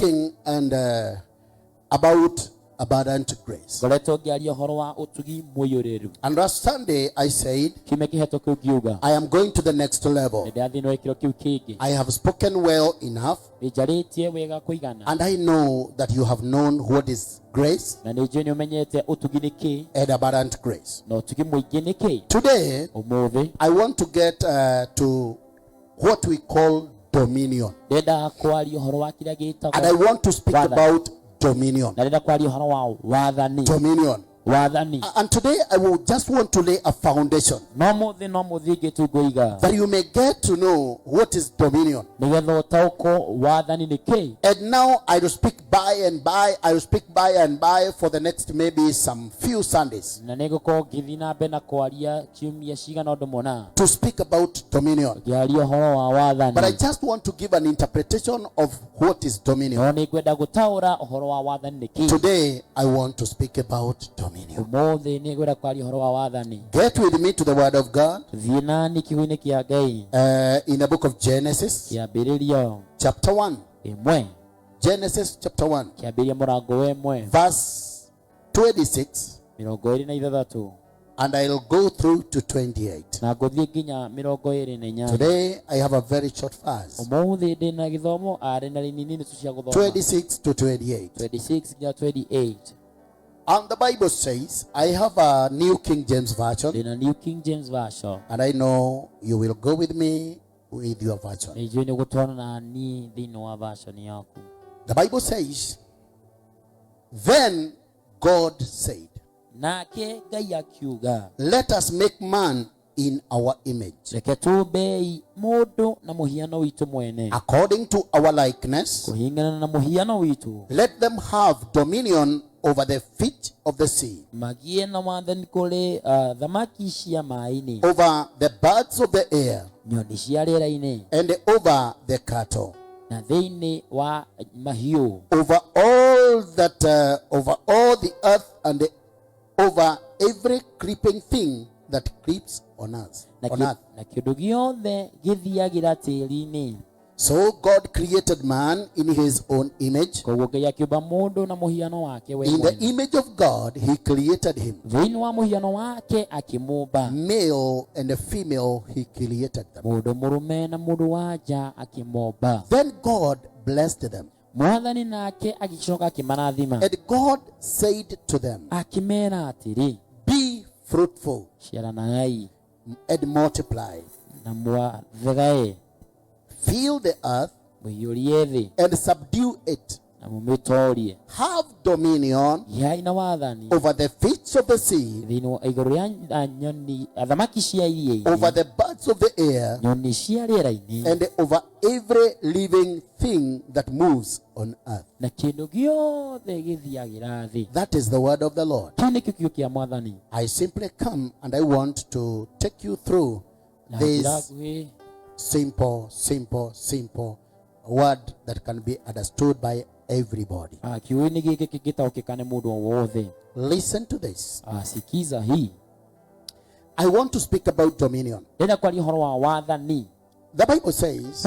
speaking about abundant grace. And last Sunday I said, I am going to the next level. I have spoken well enough, and I know that you have known what is grace and abundant grace. Today, I want to get to what we call dominion. And I want to speak about dominion. Dominion. And today I will just want to lay a foundation that you may get to know what is dominion. And now I will speak by and by. I will speak by and by for the next maybe some few Sundays to speak about dominion. But I just want to give an interpretation of what is dominion. Today I want to speak about dominion. Get with me to the word of God in the book of Genesis chapter 1. Genesis chapter 1 verse 26, and I'll go through to 28. Today I have a very short verse, 26 to 28. And the Bible says, I have a New King James Version, and I know you will go with me with your version. The Bible says, then God said, let us make man in our image, according to our likeness. Let them have dominion over the fish of the sea, over the birds of the air, and over the cattle, over all the earth, and over every creeping thing that creeps on us. So God created man in his own image. In the image of God he created him. Male and female he created them. Then God blessed them. And God said to them, be fruitful and multiply. Fill the earth and subdue it. Have dominion over the fish of the sea, over the birds of the air, and over every living thing that moves on earth. That is the word of the Lord. I simply come and I want to take you through this simple word that can be understood by everybody. Listen to this. I want to speak about dominion. The Bible says,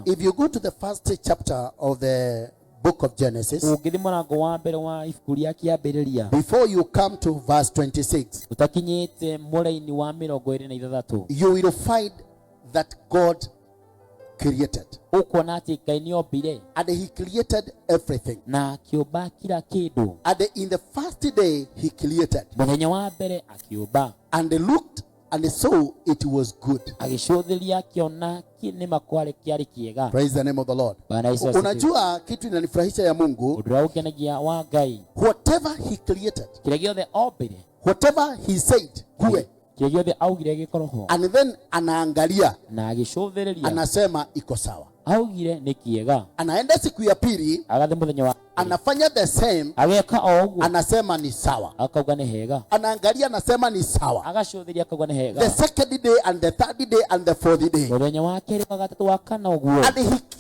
if you go to the first chapter of the book of Genesis, before you come to verse 26, you will find that God created, and he created everything, and in the first day he created, and they looked and saw it was good. Praise the name of the Lord. Unajua kitu inanifurahisha ya Mungu, whatever he created, whatever he said kuwe, and then anaangalia anasema iko sawa, anaenda siku ya pili anafanya the same, anasema ni sawa, anaangalia anasema ni sawa, the second day and the third day and the fourth day, and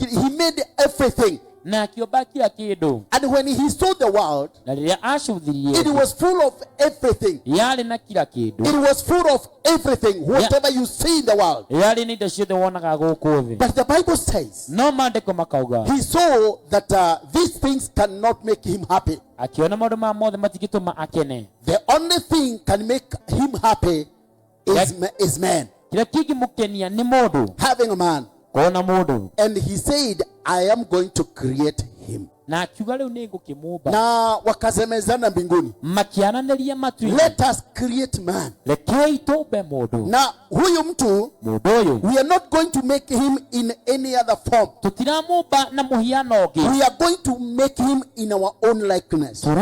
he made everything And when he saw the world, it was full of everything. It was full of everything, whatever you see in the world. But the Bible says, he saw that these things cannot make him happy. The only thing can make him happy is man. Having a man. And he said, I am going to create him. Na wakazemezana mbinguni, let us create man. Na huyu mtu, we are not going to make him in any other form. We are going to make him in our own likeness. So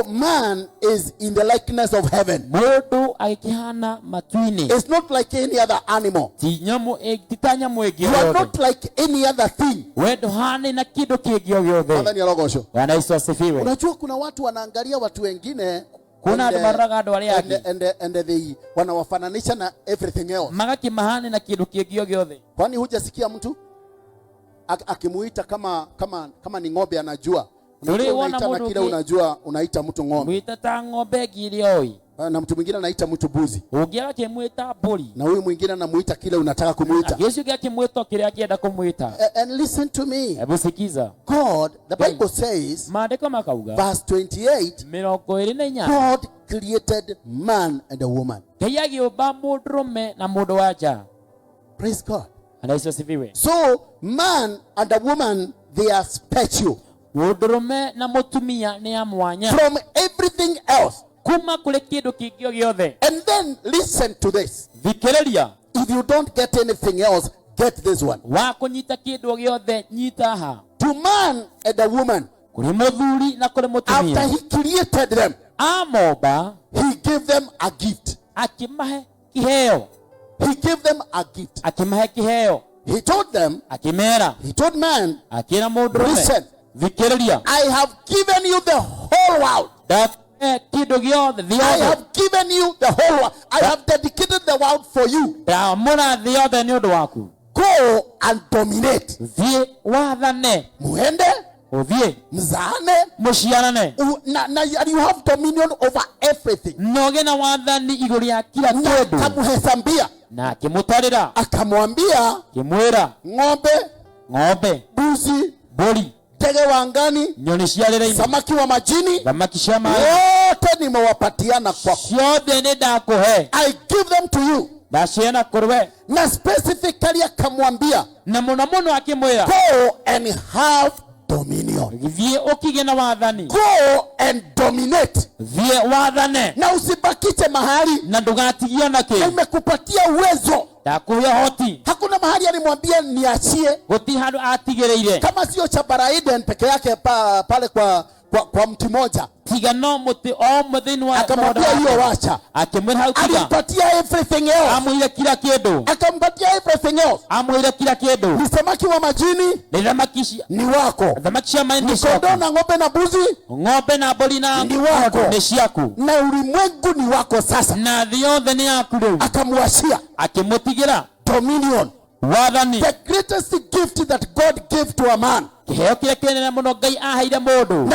man is in the likeness of heaven. It's not like any other animal. You are not like any other thing. Unajua kuna watu wanaangalia watu wengine and they wanawafananisha na everything else. Kwani hujasikia mtu akimuita kama ni ng'ombe anajua. Unaita na kile unajua unaita mtu ng'ombe. Na mtu mwingine anaita mtu buzi. Na huyu mwingine anamuita kile unataka kumuita. And listen to me. God, the Bible says, verse 28, God created man and a woman. Praise God. So man and a woman, they are special from everything else. And then listen to this. If you don't get anything else, get this one. To man and a woman, after he created them, he gave them a gift. He gave them a gift. He told them, he told man, listen, I have given you the whole world. I have given you the whole world. I have dedicated the world for you. Go and dominate. Muende, mzaane, you have dominion over everything. Kamuhesambia, akamwambia, ng'ombe, buzi, ndege wangani, samaki wa majini, wote nimewapatiana kwako. I give them to you. Na specifically akamwambia, go and have dominion. Go and dominate. Na usibakiche mahali. Nimekupatia uwezo. Hakuna mahali alimwambia niachie. Kama sio cha Eden peke yake pale kwa mti moja. Akamwambia hiyo wacha. Alimpatia everything else. Akampatia everything else. Ni samaki wa majini ni wako. Ni kondoo na ng'ombe na buzi ni wako. Na ulimwengu ni wako sasa. Akamwashia dominion. The greatest gift that God gave to a man. Na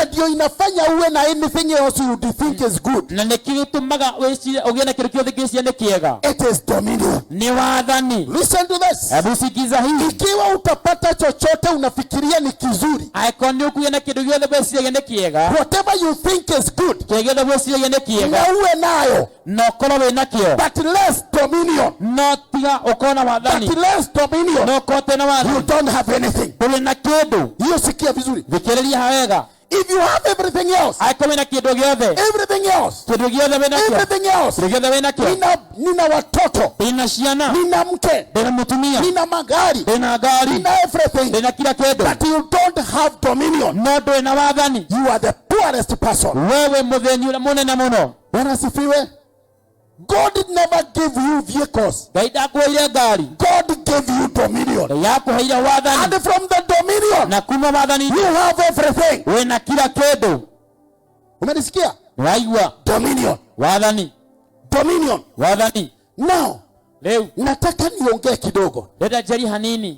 ndio inafanya uwe na anything else you think is good. It is dominion. Listen to this. Ikiwa utapata chochote unafikiria ni kizuri, whatever you think is good, na uwe nayo, but less dominion, but less dominion, you don't have anything. Hiyo sikia vizuri. If you have everything else, everything else, nina watoto, nina mke, nina magari, nina everything, but you don't have dominion, you are the poorest person. Bwana asifiwe. God never gave you vehicles. God gave you dominion. And from the dominion, you have everything. Umenisikia? Dominion. Dominion. Now, leo nataka niongee kidogo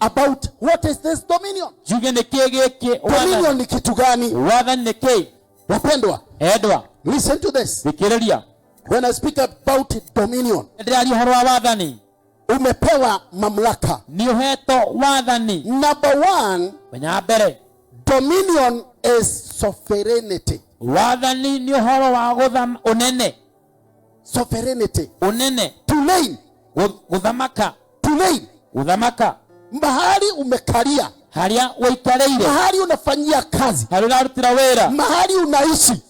about what is this dominion. Dominion ni kitu gani? Wapendwa, listen to this. When I speak about dominion, umepewa mamlaka. Number one, dominion is sovereignty. Sovereignty. To reign. Mahali umekalia, mahali unafanyia kazi, mahali unaishi,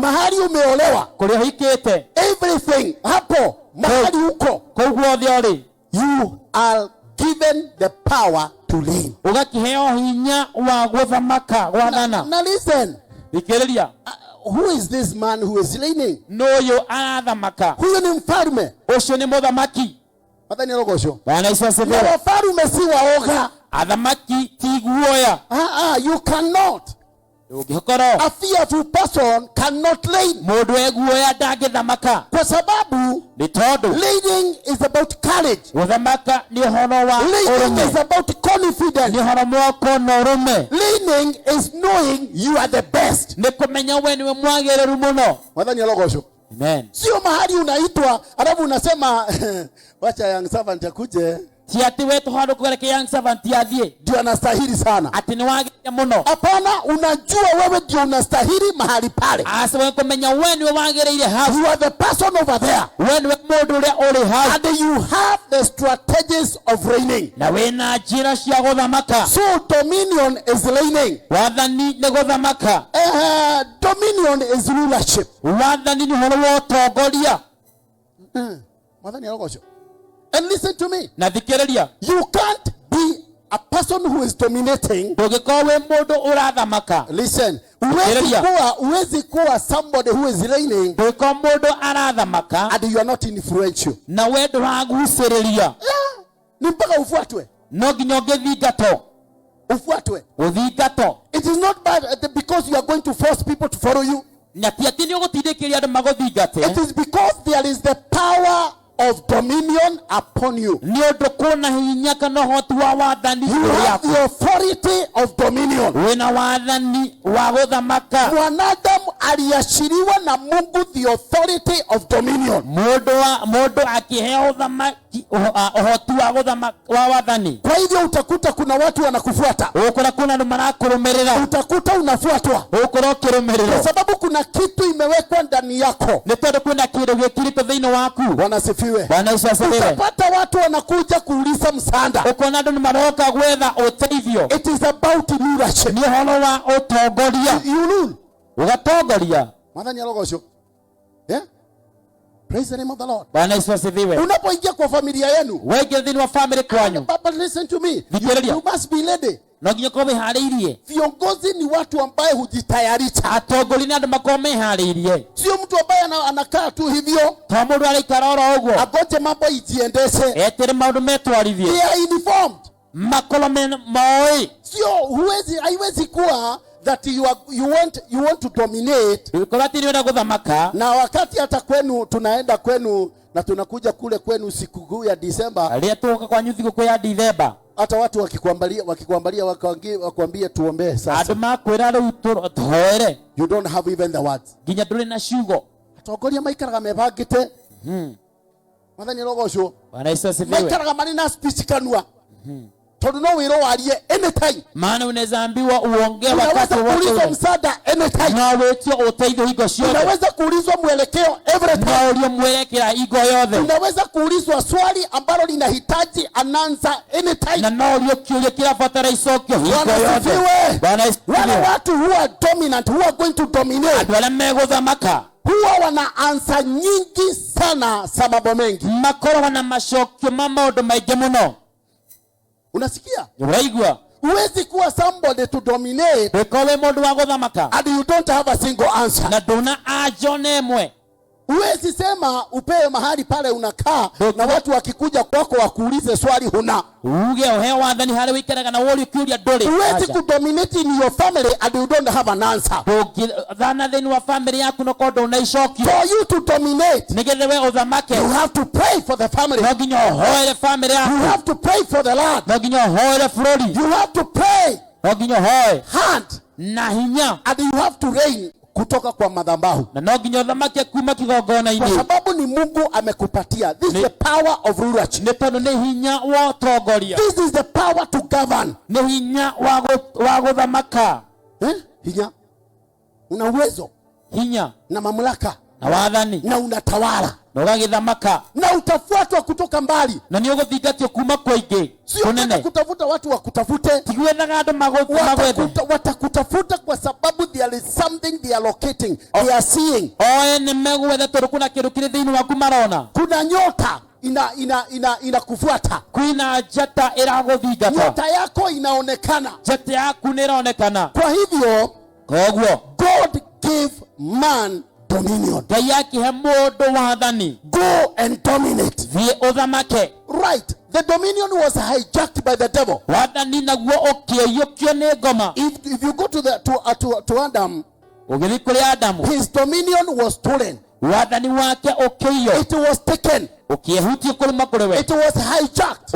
mahali umeolewa, everything hapo mahali uko, you are given the power to reign. Now listen, who is this man who is reigning? Huyo ni mfalme. Na wafalme si waoga. You cannot. A fearful person cannot reign. Kwa sababu leading is about courage. Leading is about confidence. Leading is knowing you are the best. Amen. Sio mahali unaitwa alafu unasema wacha young servant akuje. Tiati wetu hado kueleke young servant yadie. Ndio anastahili sana. Ati ni wage muno. Hapana, unajua wewe ndio unastahili mahali pale. Asa wewe kumenya wewe ni wagere ile house. You are the person over there. Wewe ni modu ule ole house. And you have the strategies of reigning. Na wewe na jira cia guthamaka. So dominion is reigning. Wathani ni guthamaka. Dominion is rulership. Wathani ni horo wotongoria. Wathani alogosho. And listen to me. You can't be a person who is dominating. Listen. Uwezi kuwa somebody who is reigning and you are not influential. Ni mpaka ufuatwe. Ufuatwe. It is not bad because you are going to force people to follow you. It is because there is the power of dominion upon you. You have the authority of dominion. Mwanadamu aliashiriwa na Mungu the authority of dominion. Kwa hivyo utakuta kuna watu wanakufuata. Utakuta unafuatwa. Kwa sababu kuna kitu imewekwa ndani yako. Wanasifiwa. Utapata watu wanakuja kuuliza msaada. It is about leadership. You rule. Yeah? Praise the name of the Lord. Unapoingia kwa familia yenu, Papa, listen to me. You must be ready. Viongozi ni watu ambaye hujitayarisha. Sio mtu ambaye anakaa tu hivyo agoje mambo ijiendeshe. They are informed. Sio haiwezi kuwa that you want to dominate. Na wakati hata kwenu tunaenda kwenu na tunakuja kule kwenu siku kuu ya Disemba. Hata watu wakikuambalia wakwambie tuombee sasa. You don't have even the words. Atogoria maikaraga mebagite. Mathani rogosho. Maikaraga mani na speech kanua. Todo no wiro warie anytime. Maana unaweza ambiwa uongee wakati wote. Unaweza kuulizwa msaada anytime. Na wetio uteithio higo ciothe. Unaweza kuulizwa mwelekeo every time. Na ulio mwelekea higo yothe. Unaweza kuulizwa swali ambalo linahitaji answer anytime. Na no ulio kiulia kila fatara isokyo higo yothe. Wale watu who are dominant, who are going to dominate. Wale megothamaka. Huwa wana answer nyingi sana sababu mengi. Makoro wana mashokyo mamodo maige muno. Unasikia? Uwezi kuwa somebody to dominate and you don't have a single answer. Uwezi sema upewe mahali pale unakaa na watu wakikuja kwako wakuulize swali huna. Uwezi kudominate in your family and you don't have an answer. For you to dominate, you have to pray for the family. You have to pray for the land. You have to pray hard. And you have to reign kutoka kwa madhabahu. Kwa sababu ni Mungu amekupatia. This is the power of rulership. This is the power to govern. Hinya. Una uwezo. Na mamlaka. Na unatawala. Na utafuatwa kutoka mbali. Sio kutafuta watu wakutafute. Watakutafuta kwa sababu there is something they are locating. They are seeing. Kuna nyota inakufuata. Nyota yako inaonekana. Kwa hivyo God gave man dominion. Go and dominate. Right. The dominion was hijacked by the devil. If you go to Adam, his dominion was stolen. It was taken. It was hijacked.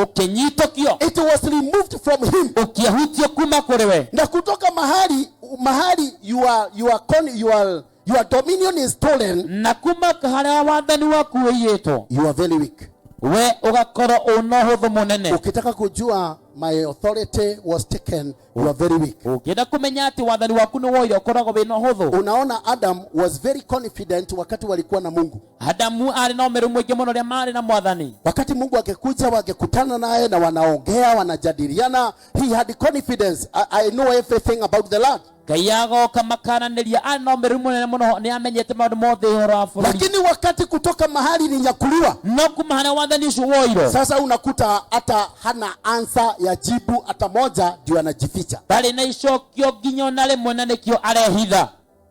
It was removed from him. Na kutoka mahali your dominion is stolen. You are very weak. Ukitaka kujua my authority was taken, you are very weak. Unaona Adam was very confident wakati walikuwa na Mungu. Wakati Mungu akikuja wakikutana naye na wanaongea wanajadiliana, he had confidence. I know everything about the land. Lakini wakati kutoka mahali ni nyakuliwa, sasa unakuta hata hana answer ya jibu hata moja, ndio anajificha.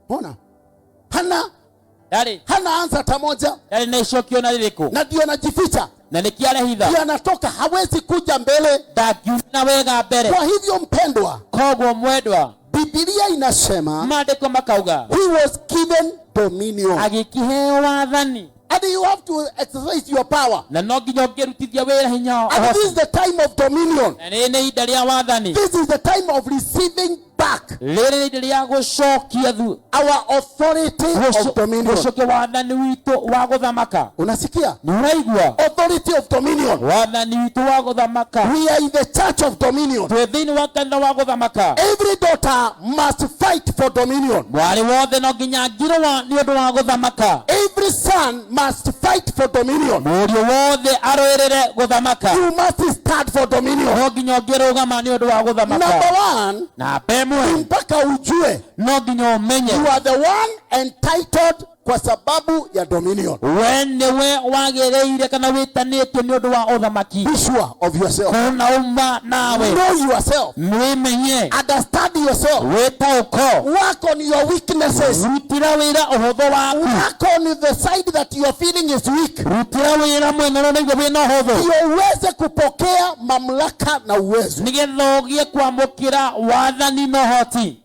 Ona, hana answer hata moja, na ndio anajificha. Ndio anatoka, hawezi kuja mbele. Kwa hivyo mpendwa, Biblia inasema he was given dominion. And you have to exercise your power. And this is the time of dominion. This is the time of receiving back our authority of dominion. Unasikia? Authority of dominion. We are in the church of dominion. Every daughter must fight for dominion. Every son must fight for dominion. You must stand for dominion. Number one, mpaka ujue you are the one entitled kwa sababu ya dominion. Be sure of yourself. Know yourself. Understand yourself. Work on your weaknesses. Work on the side that you are feeling is weak. Uweze kupokea mamlaka na uwezo.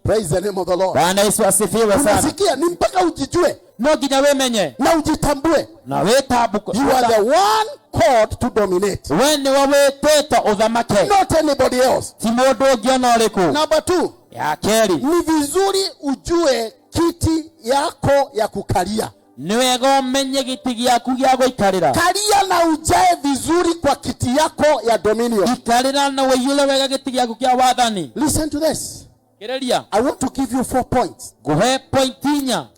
Praise the name of the Lord. Unasikia? Ni mpaka ujijue na ujitambue. You are the one called to dominate. Not anybody else. Number two, ni vizuri ujue kiti yako ya kukalia. Kalia na ujae vizuri kwa kiti yako ya dominion. Listen to this. I want to give you 4 points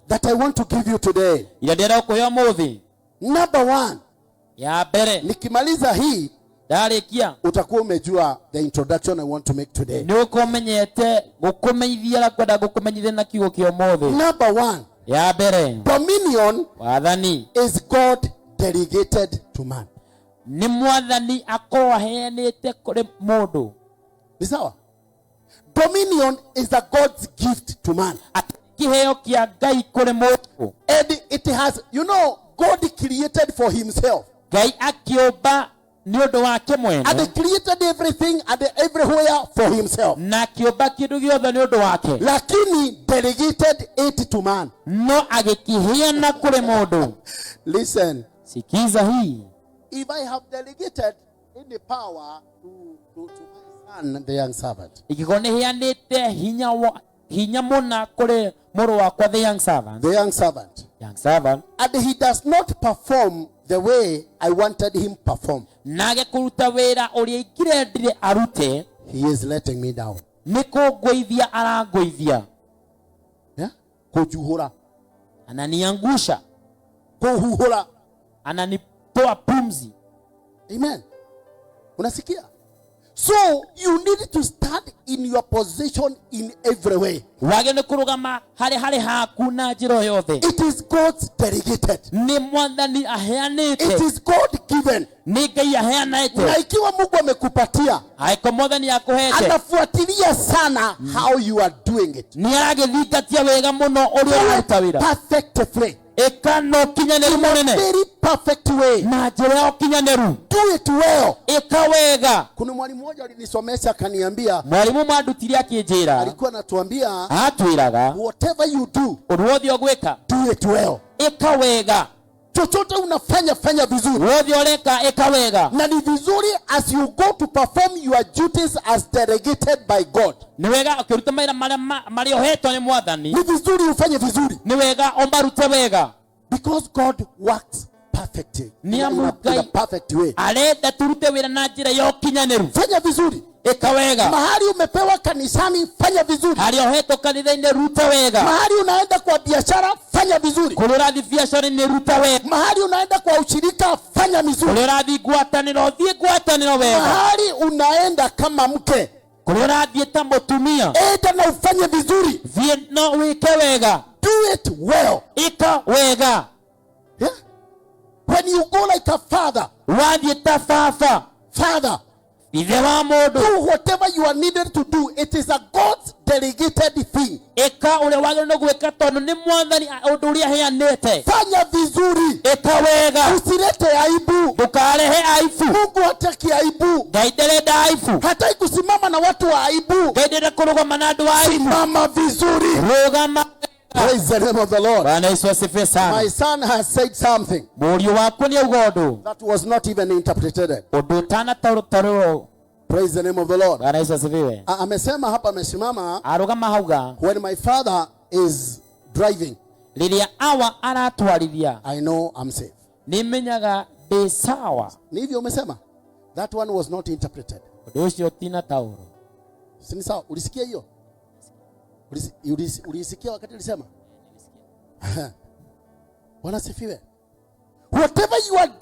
that I want to give you today. Number one, nikimaliza hii utakuwa umejua the introduction I want to make today. Number one, dominion is God delegated to man. Ni sawa? Dominion is a God's gift to man. And it has, God created for himself. Ngai akĩũmba nĩ ũndũ wake mwene. And he created everything and everywhere for himself. Na akĩũmba kĩndũ gĩothe nĩ ũndũ wake. Lakini delegated it to man. No agĩkĩheana kũrĩ mũndũ. Listen. Sikiza hii. If I have delegated any power to my son, the young servant. Ikikorwo nĩ heanĩte hinya mũna kũrĩ mũrũ wakwa, the young servant. The young servant. Young servant. And he does not perform the way I wanted him perform. Nage kũruta wĩra ũrĩa ingĩrendire arute. He is letting me down. Nĩ kũngũithia arangũithia. Yeah? Kujuhura. Ananiangusha. Kuhuhura. Ananitoa pumzi. Amen. Unasikia? So you need to stand in your position in every way. Wagene kurugama hali hakuna njĩra yothe. It is God's delegated. Ni mwathani aheanite. It is God given. Ni Ngai aheanite. Na ikiwa Mungu amekupatia, haiko mwathani akuhete, anafuatilia sana how you are doing it. Ni aragithingatia wega muno ũrĩa ũraruta wĩra. Perfectly. Ekano kinyaneru munene. Very perfect way. Na njĩra ya kinyaneru. Do it well. Ekawega. Kuna mwalimu mmoja alinisomesha akaniambia, mwalimu mwandutiria akĩnjĩra, alikuwa anatuambia, atwĩraga, whatever you do, ũruothi ũgwĩka, do it well. Ekawega. Chochote unafanya vizuri. Uruothi ũreka ekawega. Na ni vizuri as you go to perform your duties as delegated by God. Ni wega ũkĩruta mawĩra marĩa ũhetwo nĩ mwathani. Ni vizuri ufanye vizuri. Ni wega ũmarute wega. Because God works perfectly. Ni amugai perfect way. Arenda turute wĩra na njĩra ya kinyaneru. Fanya vizuri. Ekawega. Mahali umepewa kanisani, fanya vizuri. Hali ũhetwo kanitha-inĩ ruta wega. Mahali unaenda kwa biashara, fanya vizuri. Kũrĩa ũrathiĩ biacara-inĩ ruta wega. Mahali unaenda kwa ushirika, fanya vizuri. Kũrĩa ũrathiĩ ngwatanĩro, thiĩ ngwatanĩro wega. Mahali unaenda kama mke, kũrĩa ũrathiĩ ta mũtumia, enda na ufanye vizuri. thiĩ no wĩke wega. Do it well. Ika wega. Yeah? When you go like a father, wathiĩ ta baba, father, ithe wa mũndũ, do whatever you are needed to do. It is a God's delegated thing. Eka ũrĩa wagĩrĩirwo gwĩka tondũ nĩ mwathani ũndũ ũrĩa aheanĩte. Fanya vizuri. Eka wega. Usilete aibu. Ndũkarehe aibu. Mungu hataki aibu. Ngai ndarenda aibu. Hataki kusimama na watu wa aibu. Ngai ndarenda kũrũgama na andũ a aibu. Simama vizuri. Rũgama. Praise the name of the Lord. Bwana Yesu asifiwe sana. My son has said something mũriũ waku nĩ auga ũndũ that was not even interpreted. ũndũ ũtanatarũtarũrwo. Praise the name of the Lord. Bwana Yesu asifiwe. Amesema hapa, amesimama, arũgama hauga, when my father is driving, rĩrĩa awa aratwarithia, I know I'm safe. nĩmenyaga ndĩ sawa. Ni hivyo umesema? That one was not interpreted. Ũndũ ũcio tinatarũrwo. Si sawa? Ulisikia hiyo? Ulisikia wakati alisema? Bwana sifiwe. Whatever you are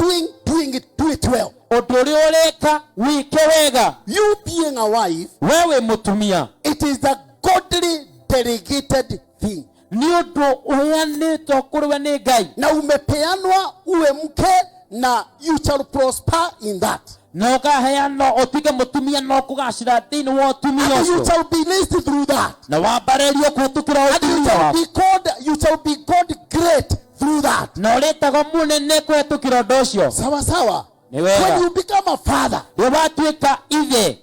doing it, do it well. Ũndũ ũrĩa ũreka wĩke wega. You being a wife, wewe mũtumia, it is a godly delegated thing. Ni ũndũ ũheanĩtwo kũrĩ we nĩ Ngai. Na umepeanwa uwe mke na you shall prosper in that. Na ũkaheanwo ũtuĩke mũtumia na ũkũgacĩra thĩinĩ wa ũtumia And ũcio. you shall be blessed through that. Na wambarĩrio kũhetũkĩra And you shall be called great through that. Na ũrĩtagwo mũnene kũhetũkĩra ũndũ ũcio. Sawa sawa. Ni wega. When you become a father, watuĩka ithe,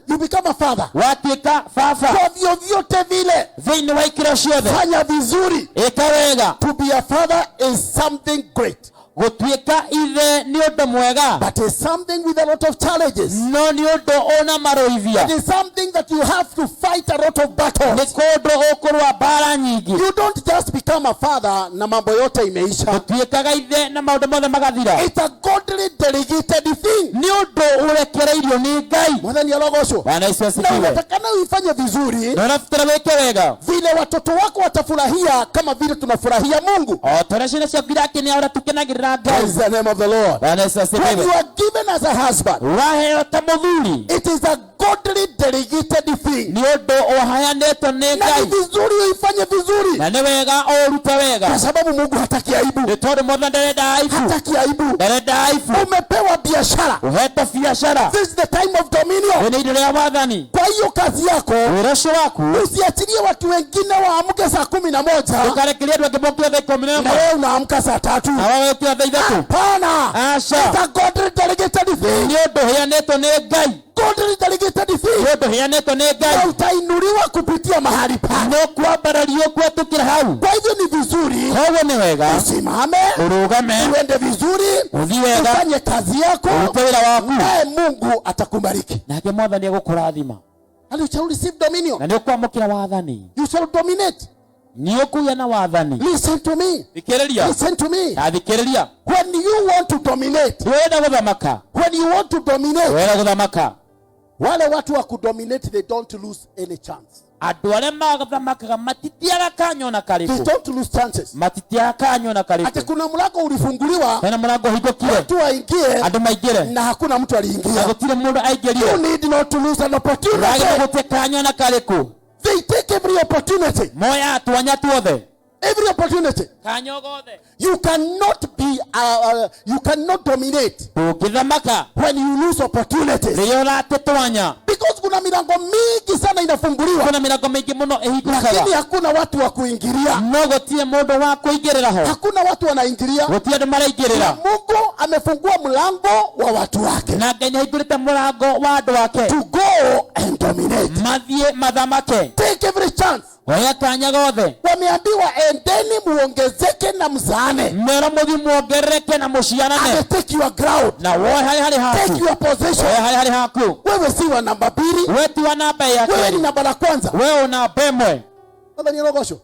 you become a father, watuĩka baba, kwa vyovyote vile thĩinĩ wa ikĩro ciothe, fanya vizuri. ĩka wega. To be a father is something great. Gũtuĩka ithe nĩ ũndũ mwega, but it's something with a lot of challenges. No nĩ ũndũ ona marũithia. It is something that you have to fight a lot of battles. Nĩ kũndũ ũkũrũa mbara nyingĩ. You don't just become a father na mambo yote imeisha. Gũtuĩkaga ithe na maũndũ mothe magathira. It's a godly delegated thing. Nĩ ũndũ ũrekereirio nĩ Ngai. Mwathani alogocwo. Bwana Yesu asifiwe. Na unatakana uifanye vizuri. Na unafuatana weke wega. Vile watoto wako watafurahia kama vile tunafurahia Mungu. Tore ciana ciaku irakenia ũrĩa tũkenagĩrĩra Ngai. Praise the name of the Lord. Bwana Yesu asifiwe. When you are given as a husband, waheo ta mũthuri, it is a godly delegated thing. Ni ondo ohayanetwo ni Na Ngai. ni vizuri uifanye vizuri. Na ni wega orute wega. Kwa sababu Mungu hataki aibu. Ni tondu Mwathani ndarenda aibu. Hataki aibu. Ndarenda aibu. Umepewa biashara. Uhetwo biashara. This is the time of dominion. Ni ndio ya Mwathani. Kwa hiyo kazi yako, Urasho waku. usiachilie watu wengine waamke saa 11. Ukarekeria ndu angimokira thaa 11. Na wewe unaamka saa 3. Na wewe ukira thaa 3. Hapana. Asha. It's a godly delegated thing. Ni ondo ohayanetwo ni Ngai. Godly delegated thing. Ni ondo ohayanetwo ni Na Ngai. utainuliwa kupitia mahali pale. No kwambarario kwetukira hau. Kwa hivyo ni vizuri Koguo ni wega. usimame, Urugame. uende vizuri, Uthi wega. ufanye kazi yako, Urute wira waku. naye Mungu atakubariki. Nake Mwathani egukurathima. And you shall receive dominion. Na ni ukwamukira wathani. You shall dominate. Ni ukuya na wathani. Listen to me. Thikiriria. Listen to me. Thikiriria. When you want to dominate, Wenda guthamaka. when you want to dominate, Wenda guthamaka. wale watu wa kudominate, they don't lose any chance. Andu aria magathamakaga matitiaga kanyo na They kariku. don't lose chances. Matitiaga kanyo na Ati kariku. kuna mlango ulifunguliwa, Hena murango hingukire. watu waingie Andu maingire. na hakuna mtu Na aliingia. gutire mundu You aingirie. need not to lose an Ragire opportunity. gute kanyo na kariku. They take every opportunity. Moya atwanya tuothe. Every opportunity. Kanyo gothe. You cannot dominate Ukithamaka. when you lose opportunities. Rio ratetwanya. Because kuna milango mingi sana inafunguliwa, Kuna mirango mingi muno lakini ihingũkaga. hakuna watu wa kuingilia. No gũtirĩ mũndũ wa kũingĩrĩra ho. Hakuna watu wanaingilia. Gũtirĩ andũ maraingĩrĩra. Mungu amefungua mlango wa watu wake Na Ngai nĩahingũrĩte mũrango wa andũ ake. to go and dominate. Mathiĩ mathamake. Take every chance. Oya kanya gothe. Wameambiwa endeni muongezeke na mzaane. Mero mũthi muongerereke na mũciarane. And take your ground. Na woe harĩ haku. Take your possession. Woe harĩ haku. Wewe si wa namba 2. We ti wa namba ya Wewe ni kerĩ. namba la kwanza. We una namba ĩmwe. Baba ni rogosho.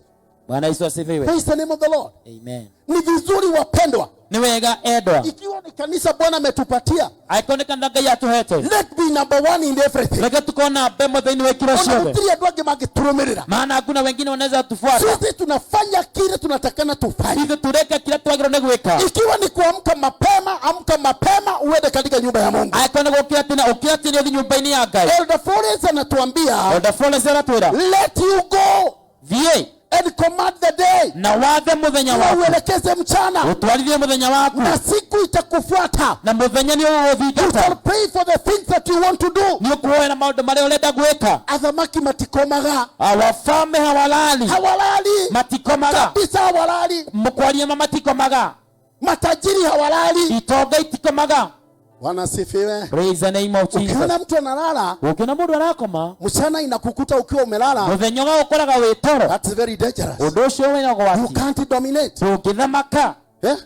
Bwana Yesu asifiwe. Praise the name of the Lord. Amen. Ni vizuri wapendwa, Nĩ wega endwa. ikiwa ni kanisa Bwana ametupatia, Angĩkorwo nĩ kanitha Ngai atũhete. let be number 1 in everything. Reke tukorwo namba ĩmwe thĩinĩ wa ikĩro Ona ciothe. gutiri andũ angĩ mangĩtũrũmĩrĩra. Maana hakuna wengine wanaweza tufuata. Sisi tunafanya kile tunatakana tufanye. Sisi tureke kila twagĩrĩirwo nĩ gwĩka. Ikiwa ni kuamka mapema, amka mapema uende katika nyumba ya Mungu. Angĩkorwo nĩ gũkĩra tene ũkĩra tene ũthiĩ nyũmba-inĩ ya Ngai. Elder Florence anatuambia, Elder Florence aratwĩra let you go thiĩ and command the day. na wathe mũthenya Na waku. uelekeze mchana, Ũtwarithie mũthenya waku. na siku itakufuata. Na mũthenya nĩ You shall ũgũthingata. pray for the things that you want to do. Nĩ ũkũhoera maũndũ marĩa ũrenda gwĩka. Athamaki matikomaga, Wafalme hawalali. hawalali Matikomaga. kabisa, hawalali. Mũkwaria matikomaga. Matajiri hawalali. Itonga itikomaga. Wanasifiwe. Praise the name of Jesus. Ukiona mtu analala Ũkĩona mũndũ arakoma, mchana inakukuta ukiwa umelala, mũthenya ũgaũkoraga wĩ toro. that's very dangerous. Ũndũ ũcio wĩna You ũgwati. can't dominate. Ndũngĩthamaka. Eh?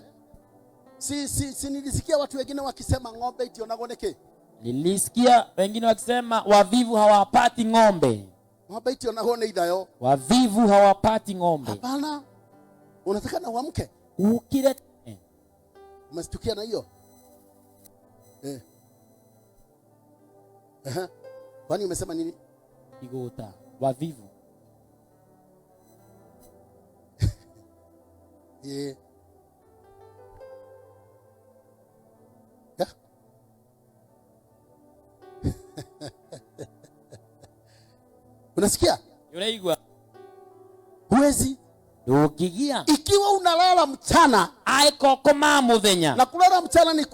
Si nilisikia watu wengine wakisema ng'ombe itionagwo niki? Nilisikia wengine wakisema wavivu hawapati ng'ombe. Ng'ombe itionagwo ni ithayo. Wavivu hawapati ng'ombe. Hapana. Unataka na uamke. Ukire Umeshtukia na hiyo? Kwani umesema nini? igũta wavivu. Yeah. Unasikia? Unaigua? Huwezi. Ndũngĩgia. Ikiwa unalala mchana, Aiko koma mũthenya. na kulala mchana ni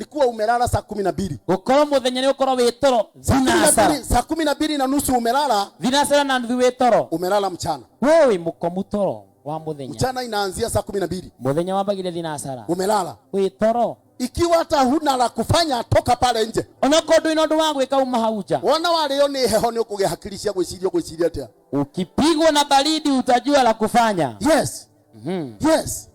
kuwa umelala saa 12. Gũkorwo mũthenya nĩ ũkorwo wĩ toro. Thinacara. Saa 12 na nusu umelala, Thinacara na nuthu wĩ toro. umelala mchana. Wewe wĩ mũkomu toro wa mũthenya. Mchana inaanzia saa 12. Mũthenya wambagĩrĩria thinacara. Umelala. Wĩ toro. Ikiwa hata huna la kufanya, toka pale nje. Ona kodũ ina ũndũ wa gwĩka uma hau nja. Wana walio ni heho ni ukugea hakiri cia gwiciria atia. Ukipigwa na baridi utajua la kufanya. Yes. Yes.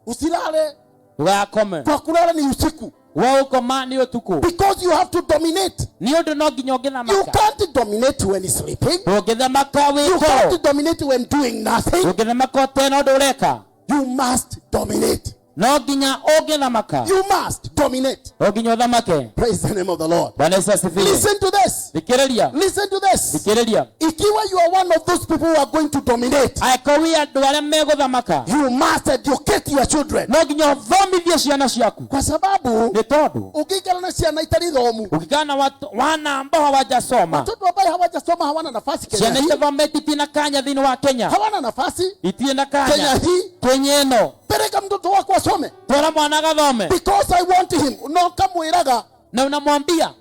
Usilale. Ndũgakome. Kwa kulala ni usiku. Wewe ukoma nĩ ũtukũ. Because you have to dominate. Nĩ ũndũ no nginya You ũngĩthamaka. can't dominate when sleeping. Ũngĩthamaka wĩ You toro. can't dominate when doing nothing. Ũngĩthamaka ũtena ũndũ ũreka. You must dominate. no ginya ogithamaka you must dominate. no ginya uthamake. Praise the name of the Lord. Bwana Yesu asifiwe. Listen to this. Thikiriria. Listen to this. Thikiriria. Ikiwa you are one of those people who are going to dominate, aikowi andu aria meguthamaka, you must educate your children. no ginya uthomithie ciana ciaku, kwa sababu ni tondu ukikala na ciana itari thomu, ukikana watu wana ambao hawajasoma, watoto ambao hawajasoma hawana nafasi Kenya. Ciana itathomete itina kanya thini wa Kenya, hawana nafasi itina kanya Kenya hii. Kenya ino Pereka mtoto wako asome, twara mwana gathome, because I want him. No kamwiraga na unamwambia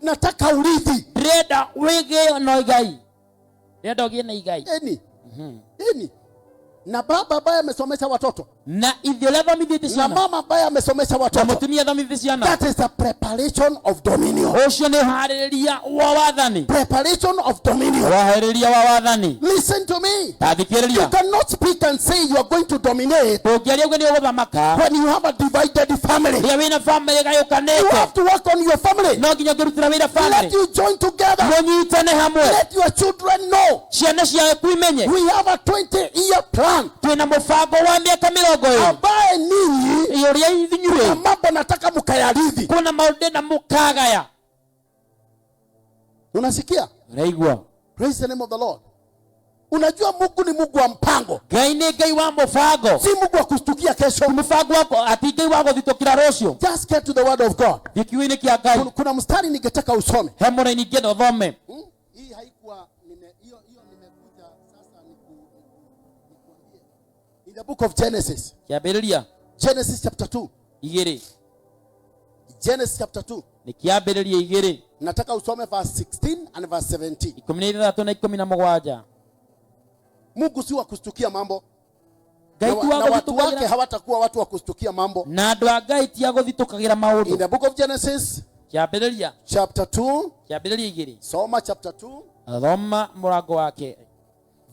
unataka urithi, reda wige no igai, reda ugie na igai eni na baba ambaye amesomesha watoto, na ithio thomithite ciana, na mama ambaye amesomesha na watoto. mutumia thomithite ciana. That is a preparation of dominion. Ucio ni haririria wa wathani, Preparation of dominion. wa haririria wa wathani. Listen to me. You Tathikiriria. cannot speak and say you are going to dominate Tukiaria gwe ni uguthamaka when you have a divided family. ria wina family You gayukanite, have to work on your family. no nginya ngirutira wira Let family, you join together. munyitane hamwe, Let your children know ciana ciaku imenye we have a 20-year plan twina mubango wa miaka 20 ambaye ninyi uria ithinyure na mambo nataka mukayarithi. kuna maundu na mukagaya. Unasikia? Unaigua? Praise the name of the Lord. Unajua Mungu ni Mungu wa mpango. Ngai ni Ngai wa mubango, Si Mungu wa kustukia kesho. mubango wako ati Ngai wa guthitũkĩra rũciũ. Just get to the word of God. Gĩkiuĩ-inĩ kĩa Ngai Kuna mstari ningetaka usome. he mũraini ingĩenda ũthome. Hii haikuwa hiyo nimekuja sasa nikuambie. In the book of Genesis. Kĩambĩrĩria Genesis chapter 2. 2. Genesis chapter 2. Nĩ kĩambĩrĩria 2. Nataka usome verse 16 and verse 17. 16 na 17. Mungu si wa kustukia mambo. Ngai Na watu wake hawatakuwa watu wa kustukia mambo. na andũ a Ngai ti agũthitũkagĩra In maũndũ. the book of Genesis Kĩambĩrĩria chapter 2. 2. Soma chapter 2 Thoma mũrango wake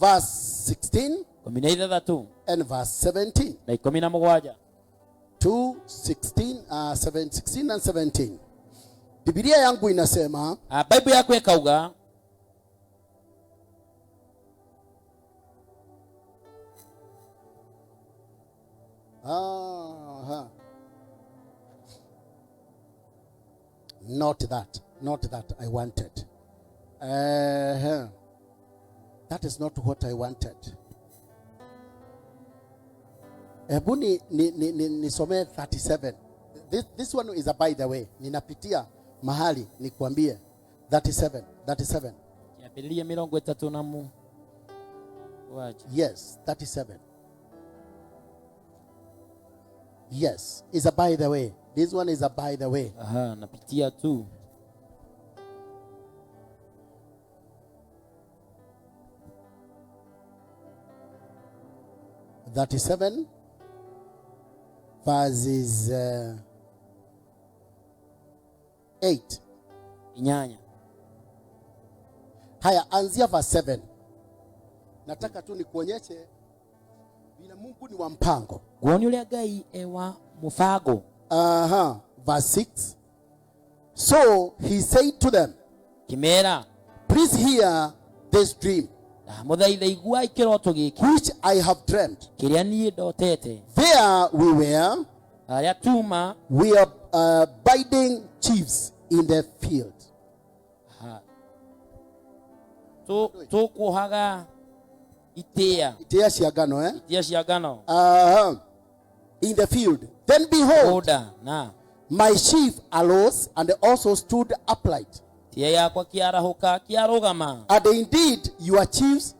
verse 16 16 and verse 17. na 17. 2, 16, 16 and 17. Biblia yangu inasema, Bible yako ikauga, not that I wanted. That is not what I wanted. Hebu nisome 37. This one is a by the way. Ninapitia mahali nikuambie 37. Kĩambĩrĩria 30 na mu. Yes, 37. Yes, it's a by the way. This one is a by the way. Aha, napitia tu. (37) verses 8. Inyanya. Haya, anzia verse 7. Nataka tu nikuonyeshe vile Mungu ni wa mpango. Guoni uria Ngai ewa mubango. Verse 6. So he said to them, Kimera, please hear this dream muthaitha igua ikiroto giki which I have dreamt. kiria nie ndotete. There we were, Aria tuma we are biding chiefs in the field. Tu kuhaga itea. Itea ciagano, Itea ciagano. In the field. Then behold, Oda na my sheaf arose and also stood upright. tia yakwa kiarahuka kiarugama. And indeed your chiefs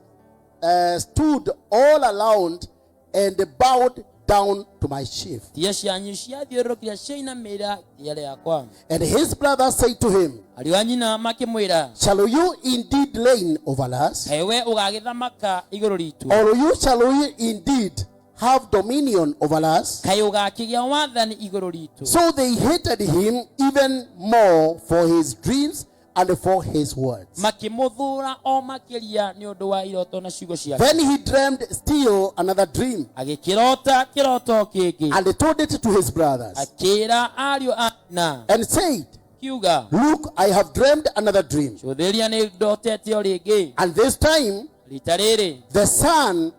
stood all around and bowed down to my sheaf. Tia cianyu ciathiũrũrũkĩra ciainamĩrĩra tia rĩakwa. And his brother said to him, Ariũ a nyina makĩmwĩra, shall you indeed reign over us? kaĩ we ũgagĩthamaka igũrũ ritũ? Or shall you indeed have dominion over us? Kaĩ ũgakĩgĩa wathani igũrũ ritũ? So they hated him even more for his dreams and for his words. Makĩmũthũra o makĩria nĩ ũndũ wa iroto na ciugo ciake. Then he dreamed still another dream Agĩkĩrota kĩroto kĩngĩ. and told it to his brothers Akĩra ariũ a nyina. and said, Kiuga, look, I have dreamed another dream. cũthĩrĩria nĩ ndotete o rĩngĩ. And this time Rita rĩrĩ the sun,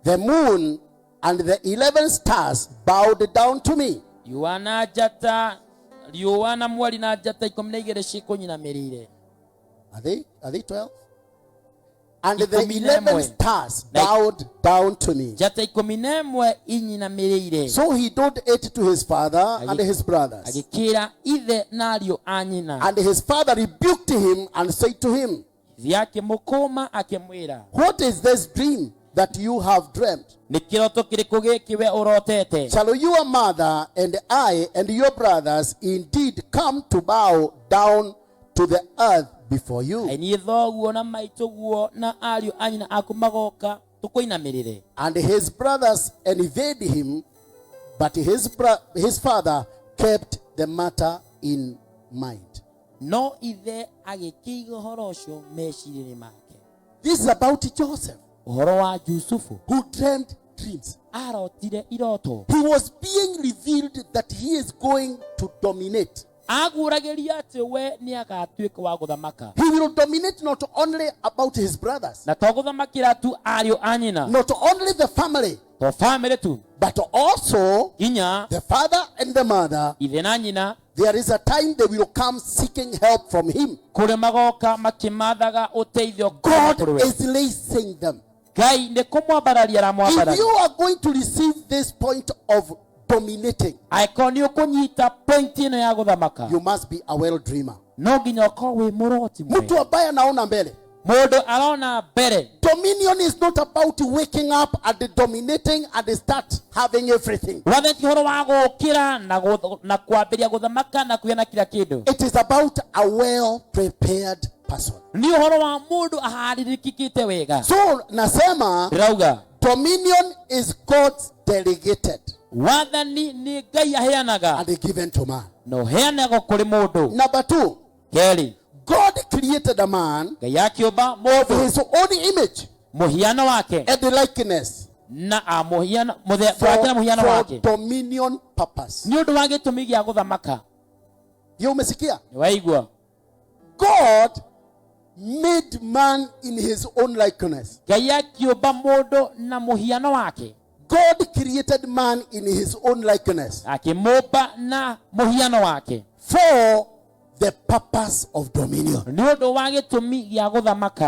the moon, and the 11 stars bowed down to me. Yuana jata Yuana mwali na jata 12 cikunyiнаmirire. Are they 12? And the 11 stars bowed down to me. Jata 11 inyinamirire. So he did it to his father and his brothers. Agikira ithe na ariũ a nyina. And his father rebuked him and said to him, Akimukuma akimwira, what is this dream that you have dreamt? Shall your mother and I and your brothers indeed come to bow down to the earth before you? And his brothers evaded him, but his father kept the matter in mind. No ithe agikiga horo ucio meciria make. This is about Joseph, uhoro wa Yusufu, who dreamed dreams. Arotire iroto. He was being revealed that he is going to dominate. Agurageria ati we ni agatuika wa guthamaka. He will dominate not only about his brothers, na to guthamakira tu ariũ a nyina, not only the family, to family tu, but also inya the father and the mother. Ithe na nyina. There is a time they will come seeking help from him. God is lacing them. If you are going to receive this point of dominating, you must be a well dreamer. Mtu ambaye anaona mbele. Dominion is not about waking up and dominating and start having everything. It is about a well-prepared person. So, nasema, dominion is God's delegated and given to man. Number 2. God created a man of his own image and the likeness for dominion purpose. God made man in his own likeness. God created man in his own likeness for the purpose of dominion.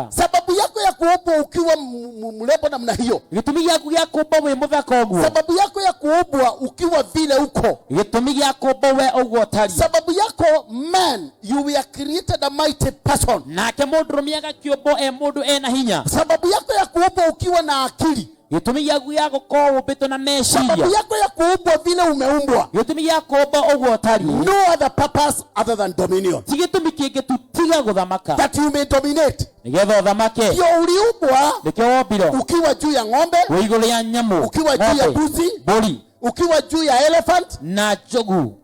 Sababu yako ya kuumbwa ukiwa mrembo namna hiyo. Sababu yako ya kuumbwa ukiwa vile uko. Sababu yako, man, you were created a mighty person. Sababu yako ya kuumbwa ukiwa na akili. Sababu yako ya kuumbwa vile umeumbwa. No other purpose other than dominion. That you may dominate. Yo uliumbwa ukiwa juu ya ng'ombe, ukiwa juu ya mbuzi, ukiwa juu ya elephant na jogu.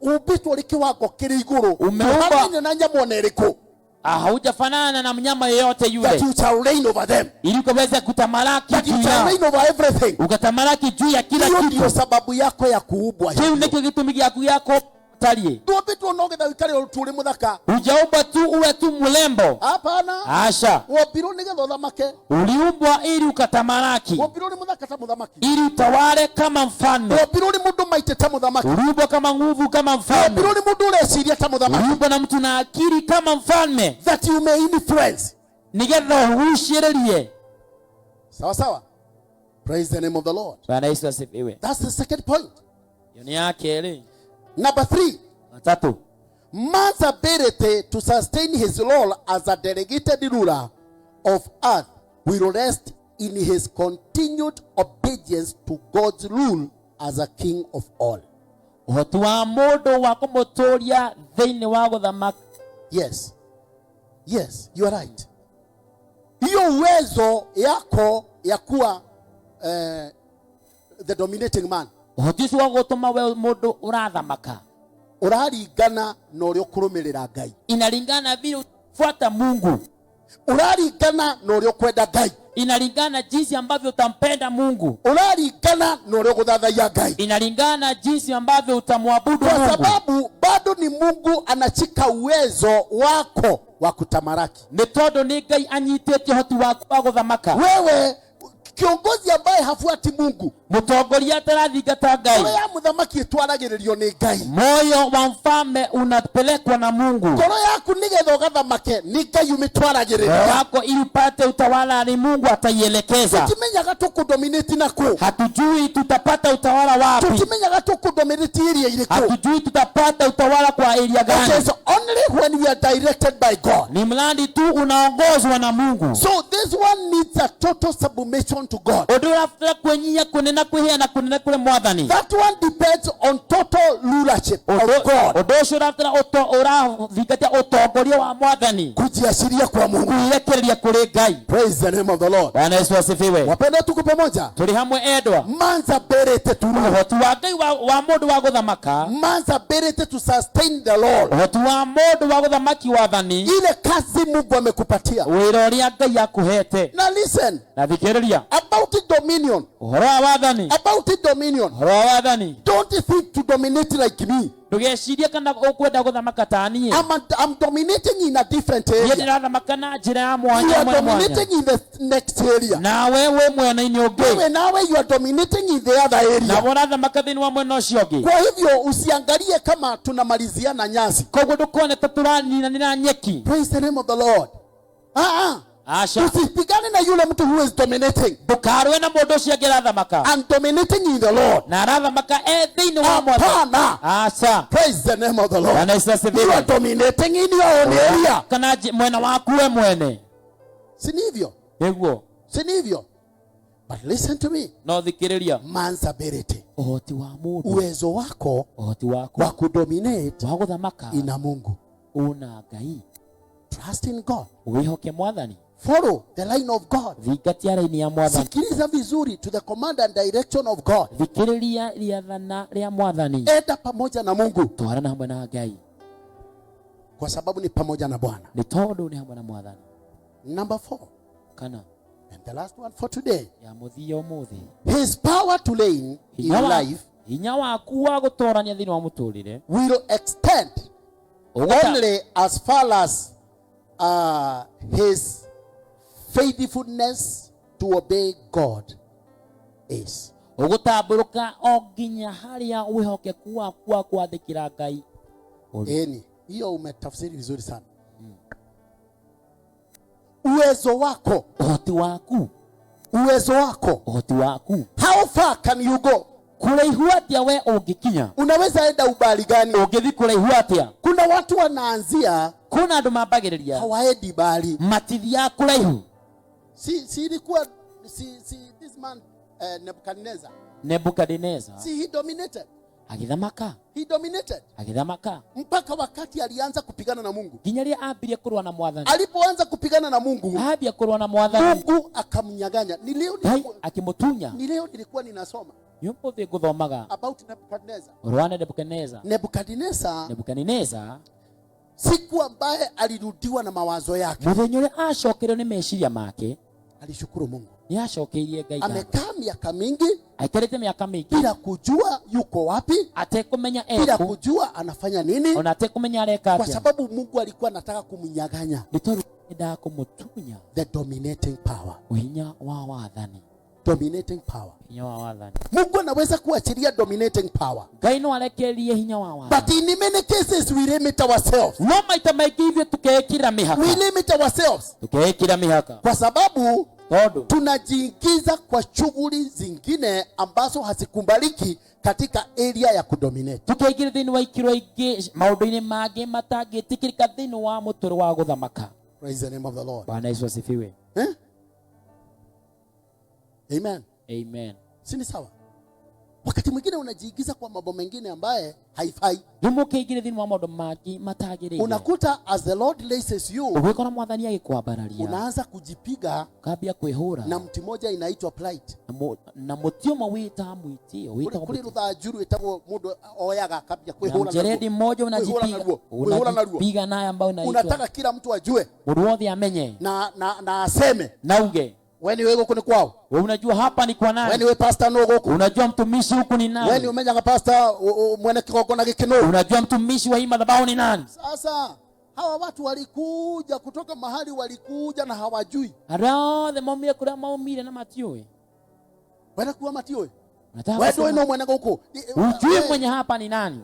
Ubitwa likiwako kiri iguru. Umeumbwa na nyama oneriko. Haujafanana na mnyama yeyote yule. That you shall reign over them. Ili ukaweze kutamalaki juu yao. That you shall reign over everything. Ukatamalaki juu ya kila kitu. Ndio sababu yako ya kuumbwa. Hiyo ndio kitu yako talie. Tuobitu onogeza wikari tuli muthaka. Ujaumba tu uwe tu mlembo. Hapana. Asha. Wobiro nigetha uthamake. Uliumbwa ili ukatamalaki. Wobiro ni muthaka ta muthamaki. Ili utawale kama mfalme. Wobiro ni mundu maite ta muthamaki. Uliumbwa kama nguvu kama mfalme. Wobiro ni mundu ureciria ta muthamaki. Uliumbwa na mtu na akili kama mfalme. That you may influence. Nigetha ushiririe. Sawa sawa. Praise the name of the Lord. Bwana Yesu asifiwe. That's the second point. Yoni yake ile. Number 3. Man's ability to sustain his role as a delegated ruler of earth will rest in his continued obedience to God's rule as a king of all. Yes. Yes, you are right. Hiyo uwezo yako ya kuwa the dominating man. Uraringana na uria ukurumirira Ngai. Inalingana vile ufuata Mungu. Uraringana na uria kwenda Ngai. Inalingana jinsi ambavyo utampenda Mungu. Uraringana na uria guthathaiya Ngai. Inalingana jinsi ambavyo utamwabudu Mungu. Kwa sababu bado ni Mungu anachika uwezo wako wa kutamaraki. Ni todo ni Ngai anyitete hoti wako wa guthamaka. Wewe kiongozi ambaye hafuati Mungu, mutongoria atarathingata Ngai, ngoro ya muthamaki itwaragiririo ni Ngai, moyo wa mfalme unapelekwa na Mungu, ngoro yaku nigetha ugathamake ni Ngai umitwaragiriria wako ili upate utawala ni Mungu ataielekeza. Tutimenyaga tukudominate nako, hatujui tutapata utawala wapi, tutimenyaga tukudominate area iriko, hatujui tutapata utawala kwa area gani. It is only when we are directed by God, ni mradi tu unaongozwa na Mungu. So this one needs a total submission to God. Odurafta kwenyia kunena kuhia na kunena kule mwathani. That one depends on total rulership of God. Odosho rafta ora vikatia otogoria wa mwathani, kujiashiria kwa Mungu, kuirekereria kule Ngai. Praise the name of the Lord. Bwana Yesu asifiwe. Wapenda tuko pamoja, tuli hamwe endwa. Manza berete turu hoti wa Ngai wa mundu wa guthamaka, manza berete to sustain the Lord, hoti wa mundu wa guthamaki wathani, ile kazi Mungu amekupatia, wira uria Ngai akuhete. Now listen, na thikiriria about dominion, uhoro wa wathani, about dominion, uhoro wa wathani. Don't think to dominate like me. Ndugeciria kana ukwenda guthamaka ta niĩ. I'm dominating in a different area. Niĩ ndirathamaka na njĩra ya mwanya mwanya. You are dominating in the next area. Na wewe mwena-inĩ ũngĩ. Wewe nawe you are dominating in the other area. Na ũrathamaka thĩinĩ wa mwena ũcio ũngĩ. Kwa hivyo usiangalie kama tunamaliziana nyasi. Koguo ndũkone ta tũraninanĩra nyeki. Praise the name of the Lord. Asha. Usipigane na yule mtu who is dominating. Ndukarwe na mũndũ ũcio angĩ arathamaka. And dominating in the Lord. Na arathamaka thĩinĩ wa Mwathani. Asha. Praise the name of the Lord. Bwana Yesu asifiwe. You are dominating in your own area. Kana mwena waku we mwene. Si hivyo? Niguo. Si hivyo? But listen to me. No thikiriria. Man's ability. Uhoti wa mundu. Uwezo wako. Uhoti wako. Wa kudominate. Wa guthamaka. Ina Mungu. Una Ngai. Trust in God. Wihoke Mwathani. Follow the line of God. Thikatia raini ya Mwathani. Sikiliza vizuri to the command and direction of God. Thikiriria riathana ria Mwathani. Enda pamoja na Mungu. Twarana hamwe na Ngai. Kwa sababu ni pamoja na Bwana. Ni tondu ni hamwe na Mwathani. Number 4. Kana. And the last one for today. Ya muthia umuthi. His power to reign in life. Hinya waku wa gutorania thini wa muturire. Will extend only as far as his faithfulness to obey God is. Ugutamburuka oginya haria wihokeku waku wa kwathikira Ngai. Eni, hiyo umetafsiri vizuri sana. Uwezo wako, uhoti waku, uwezo wako, uhoti waku. How far can you go? Kuraihu atia we ungikinya? Unaweza enda ubali gani? Ungithi kuraihu atia? Kuna watu wanaanzia, kuna andu mambagiriria hawaendi bali, matithia kuraihu. Si ilikuwa this man Nebukadnezar. He dominated. Agithamaka. He dominated. Agithamaka. Mpaka wakati alianza kupigana na Mungu. Ginyaria ambirie kurwa na Mwathani. Alipoanza kupigana na Mungu, ambia kurwa na Mwathani, Mungu akamnyaganya. Ni leo akimutunya. Ni leo nilikuwa ninasoma yupo the guthomaga about Nebuchadnezzar. Urwana Nebukadnezar. Nebukadnezar siku ambaye alirudiwa na mawazo yake. Muthenyore acokerwo ni meciria make. Alishukuru Mungu. Ni acokeirie Ngai. Amekaa miaka mingi. Aikarite miaka mingi. Bila kujua yuko wapi. Atekumenya eko. Bila kujua anafanya nini. Ona atekumenya areka atia. Kwa sababu Mungu alikuwa anataka kumnyaganya. Nitondu enda kumutunya. The dominating power. Uhinya wa wathani. Dominating power. Hinya wa wathani. Mungu anaweza kuachilia dominating power. Ngai no arekerie hinya wa wathani. But in many cases we limit ourselves. No maita maingĩ hivyo tukekira mihaka. We limit ourselves. Tukekira mihaka. Kwa sababu tunajiingiza kwa shughuli zingine ambazo hazikubaliki katika area ya kudominate. Tukeigira thĩinĩ wa ikiro ingĩ maũndũ-inĩ mangĩ matangĩtĩkĩrĩka thĩinĩ wa mũtũrĩ wa gũthamaka. Praise the name of the Lord. Bwana Yesu asifiwe. Amen. Amen. Sini sawa. Wakati mwingine unajiingiza kwa mambo mengine ambaye haifai. Ndimukeigira thĩinĩ wa maũndũ mangĩ matagĩrĩire. Unakuta as the Lord laces you, ũgĩkora Mwathani agĩkwambararia, unaanza kujipiga, kambia kwĩhũra na mti moja inaitwa pride. Na mũtĩ ũmwe wĩta mwĩtĩo wĩtagwo kuri ruthanjuru ĩtagwo mũndũ oyaga kambia kwĩhũra na mjeredi mmoja unajipiga naye ambao unaitwa, unataka kila mtu ajue, mũndũ wothe amenye na aseme nauge weni wewe huko ni kwao. Wewe unajua hapa ni kwa nani? Weni wewe pastor no huko. Unajua mtumishi huku ni nani? Weni umenyaga pastor mwene kigongona gikino. Unajua mtumishi wa hii madhabahu ni nani? Sasa hawa watu walikuja kutoka mahali walikuja na hawajui. Arothe maumire kuria maumire na matiui. Wenda kuwa matio. Wewe ino mwana huko. Ujue mwenye hapa ni nani?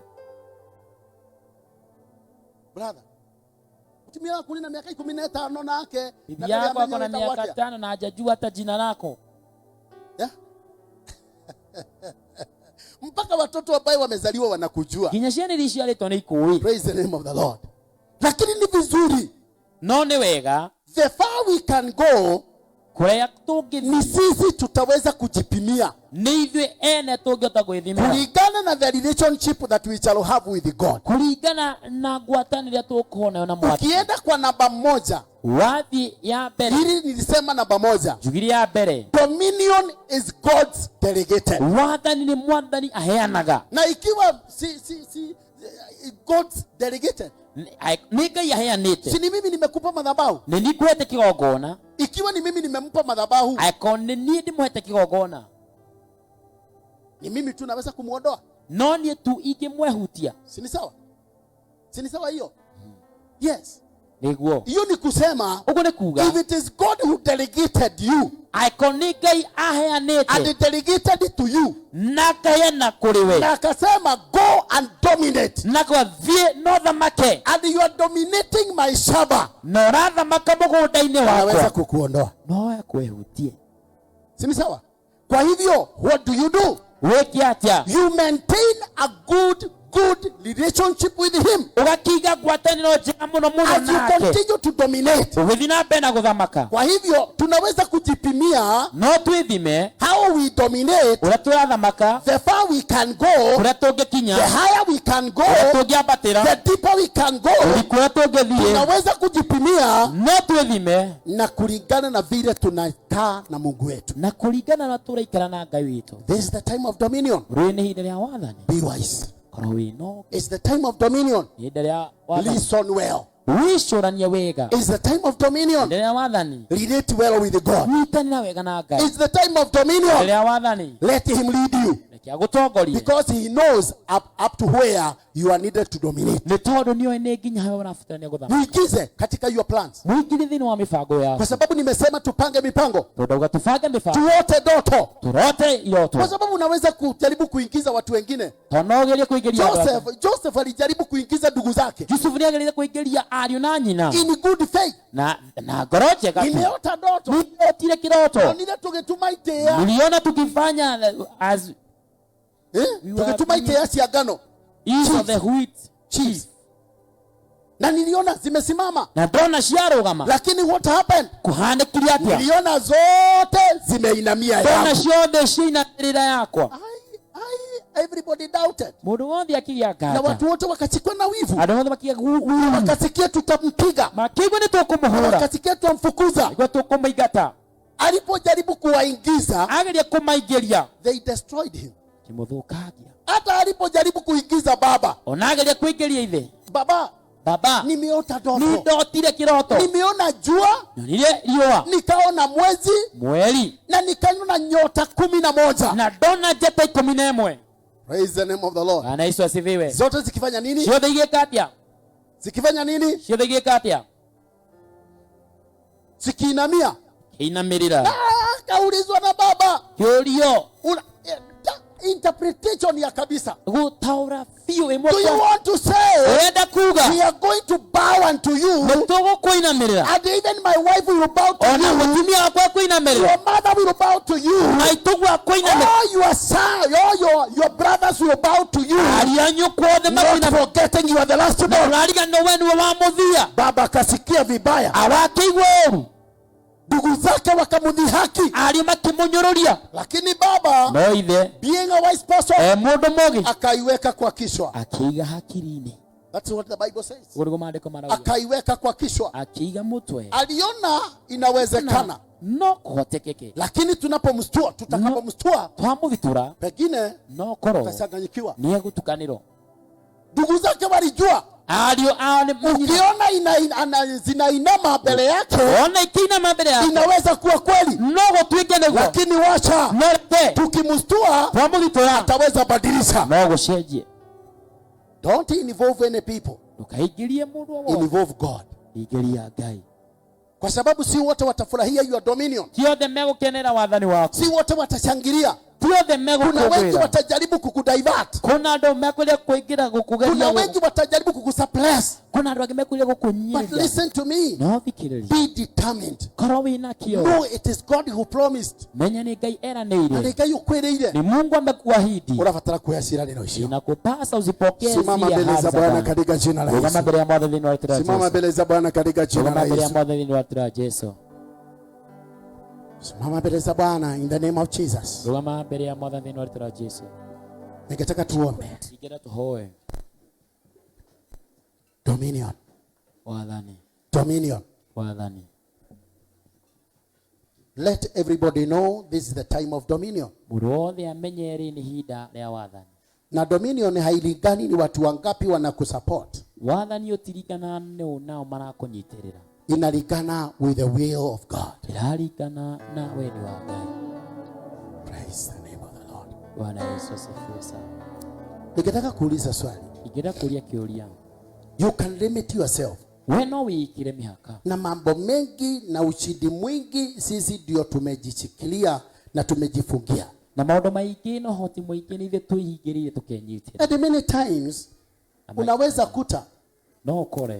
Brother. Utimia kuni na miaka 15 nake. Bibi yako ako na miaka 5 na hajajua hata jina lako. Yeah? Mpaka watoto ambao wamezaliwa wanakujua. Kinyasheni lishi yale tone ikuwi. Praise the name of the Lord. Lakini ni vizuri. None wega. The far we can go. Ni sisi tutaweza kujipimia. Kulingana na the relationship that we shall have with God. Ukienda kwa namba moja. Hili nilisema namba moja. Dominion is God's delegated. Na ikiwa God's delegated. Si ni mimi nimekupa madhabahu. Ikiwa ni mimi nimempa madhabahu. Ni mimi tu naweza kumuondoa. Noni tu ikimwehutia. Si ni sawa? Si ni sawa hiyo? Yes. Niguo. Hiyo ni kusema if it is God who delegated you. And he delegated it to you. Na akasema go and dominate. And you are dominating my shamba. Naweza kukuondoa. Si ni sawa? Kwa hivyo what do? You maintain a good relationship with him. As you continue to dominate. Kwa hivyo tunaweza kujipimia how we dominate. The far we can go. The higher we can go. The deeper we can go. Tunaweza kujipimia na kulingana na vile tunakaa na Mungu wetu. This is the time of dominion. Be wise. It's the time of dominion. Listen well. It's the time of dominion. Relate well with God. It's the time of dominion. Let him lead you. Because he knows up to where you are needed to dominate. Muigize katika your plans. Kwa sababu nimesema tupange mipango. Tuote ndoto. Kwa sababu unaweza kujaribu kuingiza watu wengine. Joseph alijaribu kuingiza ndugu zake. In good faith. Nimeota ndoto. Niliona tukifanya as tukitumaite asi agano. Is the wheat chief. Na niliona zimesimama. Na dona shiarogama. Lakini what happened? Kuhande kiliatia. Niliona zote zimeinamia yako. Dona shiode shina ndirira yako. Everybody doubted. Mundu wothe akiyaka. Na watu wote wakachikwa na wivu. Ado wothe makiya wakasikia tutampiga. Makigwa ni tukumuhura. Wakasikia tutamfukuza. Kwa tukumaigata. Alipojaribu kuwaingiza, ageria kumaigeria, they destroyed him. Kimuthukagia. Hata alipojaribu kuingiza baba, onageria kuigeria ithe. Baba, nimeota ndoto. Nindotire kiroto. Nimeona jua. Nionire riua. Nikaona mwezi. Na nikaona nyota 11. Na dona jeta 11. Praise the name of the Lord. Bwana Yesu asifiwe. Zote zikifanya nini? Zote igekatia. Zikifanya nini? Zote igekatia. Zikiinamia. Inamirira. Kaulizwa na baba. Yorio. Interpretation ya kabisa. Gutaura fio emo. Do you want to say? We are going to bow unto you. Mutogo kuinamirira. And even my wife will bow to you. Mutumia akwa kuinamirira. Your mother will bow to you. Maitogwa kuinamirira. All your son, all your brothers will bow to you. Alianyo kuode makina. Not forgetting you are the last one. Naliga no wenu wa mudhia. Baba kasikia vibaya. Awakigwe. Ndugu zake wakamudhihaki. Alimakimunyororia. Lakini baba, noithe, being a wise person, mundu mogi, akaiweka kwa kichwa. Akiga hakirine. That's what the Bible says. Akaiweka kwa kichwa. Akiga mutwe. Aliona inawezekana. No kuhotekeke. Lakini tunapomstua, tutakapomstua, twamuvitura, pengine no koro, kasanganyikiwa. Niye gutukaniro. Ndugu zake walijua. Ukiona zinainama mbele yake, inaweza kuwa kweli. Lakini wacha, tukimstua, ataweza badilisha. Don't involve any people. Involve God. Kwa sababu si wote watafurahia your dominion. Si wote watashangilia. Kuna wengi watajaribu kukudivert. Kuna wengi watajaribu kukusuppress. But listen to me. Be determined. No, it is God who promised. Ni Mungu amekuahidi. Unafataka kuyashira neno hilo. Inakupasa uzipokee. Simama mbele za Bwana katika jina la Yesu. Simama mbele za Bwana katika jina la Yesu. Simama mbele za Bwana in the name of Jesus. Ningetaka tuombe. Dominion. Dominion. Let everybody know this is the time of dominion. Na dominion hailingani ni watu wangapi wanakusupport. Inalingana with the will of God. Praise the name of the Lord. Nikitaka kuuliza swali. You can limit yourself. Na mambo mengi na ushindi mwingi sisi ndio tumejishikilia na tumejifungia. And many times unaweza kuta